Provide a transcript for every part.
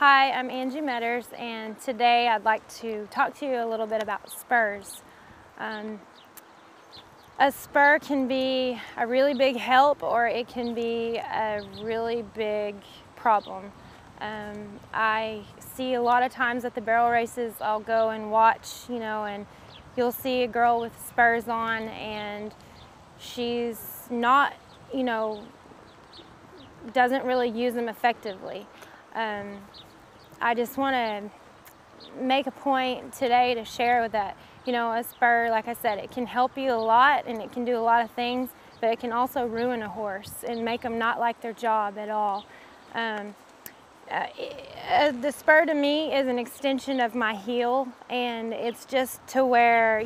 Hi, I'm Angie Metters, and today I'd like to talk to you a little bit about spurs. A spur can be a really big help, or it can be a really big problem. I see a lot of times at the barrel races, I'll go and watch, and you'll see a girl with spurs on, and she's not, doesn't really use them effectively. I just want to make a point today to share with that. A spur, like I said, it can help you a lot and it can do a lot of things, but it can also ruin a horse and make them not like their job at all. The spur to me is an extension of my heel, and it's just to where,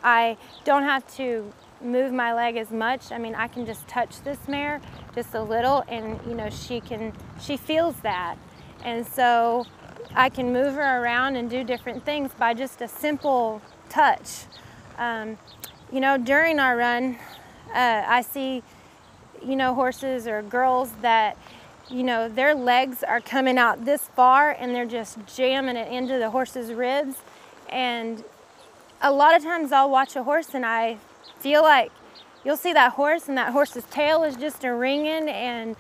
I don't have to move my leg as much. I mean, I can just touch this mare just a little, and she feels that. And so I can move her around and do different things by just a simple touch. During our run, I see, horses or girls that, their legs are coming out this far and they're just jamming it into the horse's ribs. And a lot of times I'll watch a horse and I feel like you'll see that horse and that horse's tail is just a ringing, and,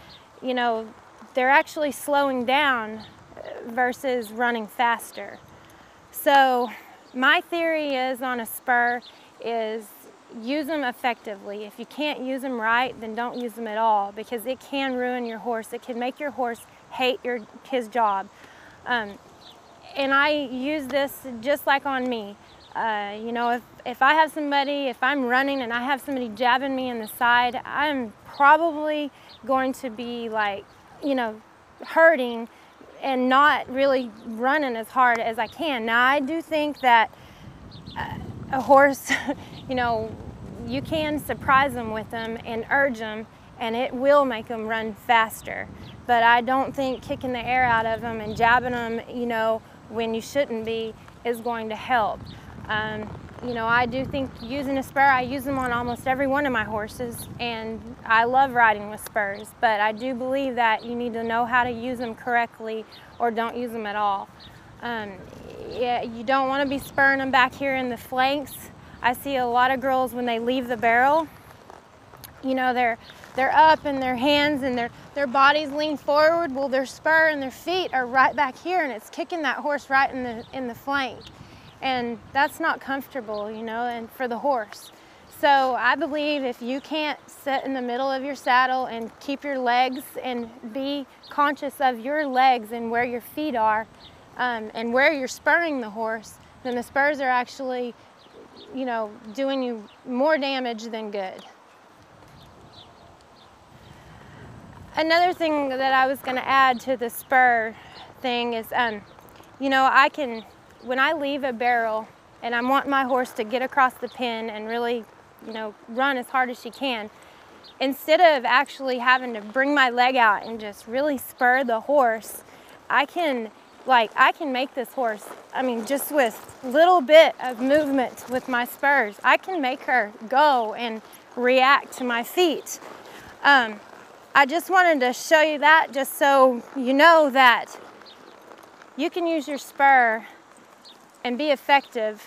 they're actually slowing down versus running faster. So my theory is on a spur is use them effectively. If you can't use them right, then don't use them at all, because it can ruin your horse. It can make your horse hate his job. And I use this just like on me. If I have somebody, if I'm running and I have somebody jabbing me in the side, I'm probably going to be like, hurting and not really running as hard as I can. Now, I do think that a horse, you can surprise them with them and urge them, and it will make them run faster. But I don't think kicking the air out of them and jabbing them, when you shouldn't be, is going to help. I do think using a spur, I use them on almost every one of my horses, and I love riding with spurs, but I do believe that you need to know how to use them correctly or don't use them at all. You don't want to be spurring them back here in the flanks. I see a lot of girls when they leave the barrel, they're up and their hands and their bodies lean forward. Well, their spur and their feet are right back here, and it's kicking that horse right in the flank. And that's not comfortable, and for the horse. So I believe if you can't sit in the middle of your saddle and keep your legs and be conscious of your legs and where your feet are, and where you're spurring the horse, then the spurs are actually, doing you more damage than good. Another thing that I was going to add to the spur thing is, when I leave a barrel and I want my horse to get across the pen and really, run as hard as she can, instead of actually having to bring my leg out and just really spur the horse, I can make this horse, just with little bit of movement with my spurs, I can make her go and react to my feet. I just wanted to show you that, just so you know that you can use your spur and be effective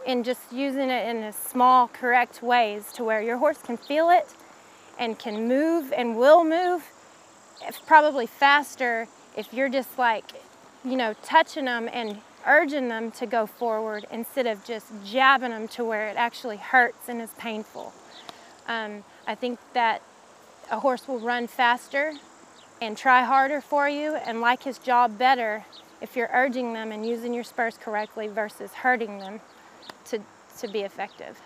in just using it in a small, correct ways to where your horse can feel it and can move and will move. It's probably faster if you're just touching them and urging them to go forward instead of just jabbing them to where it actually hurts and is painful. I think that a horse will run faster and try harder for you and like his job better if you're urging them and using your spurs correctly versus hurting them to be effective.